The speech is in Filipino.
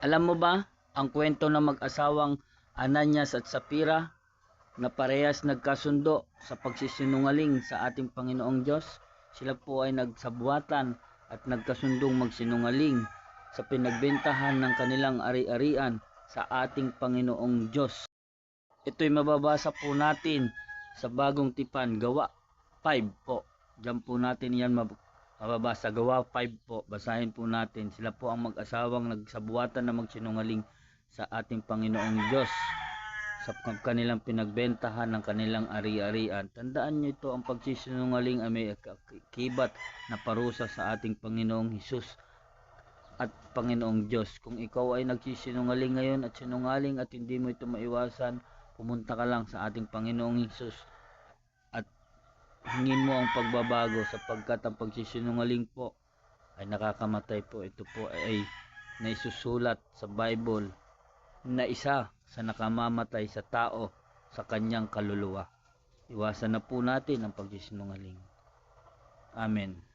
Alam mo ba ang kwento ng mag-asawang Ananias at Sapphira na parehas nagkasundo sa pagsisinungaling sa ating Panginoong Diyos? Sila po ay nagsabuatan at nagkasundong magsinungaling sa pinagbentahan ng kanilang ari-arian sa ating Panginoong Diyos. Ito'y mababasa po natin sa Bagong Tipan, Gawa 5 po. Diyan po natin yan mababasa. Gawa 5 po. Basahin po natin. Sila po ang mag-asawang nagsabuatan na magsinungaling sa ating Panginoong Diyos sa kanilang pinagbentahan ng kanilang ari-arian. Tandaan nyo ito, ang pagsisinungaling ay may kibat na parusa sa ating Panginoong Hesus at Panginoong Diyos. Kung ikaw ay nagsisinungaling ngayon at sinungaling at hindi mo ito maiwasan, pumunta ka lang sa ating Panginoong Hesus at hingin mo ang pagbabago, sapagkat ang pagsisinungaling po ay nakakamatay po. Ito po ay naisusulat sa Bible na isa sa nakamamatay sa tao sa kanyang kaluluwa. Iwasan na po natin ang pagsisinungaling. Amen.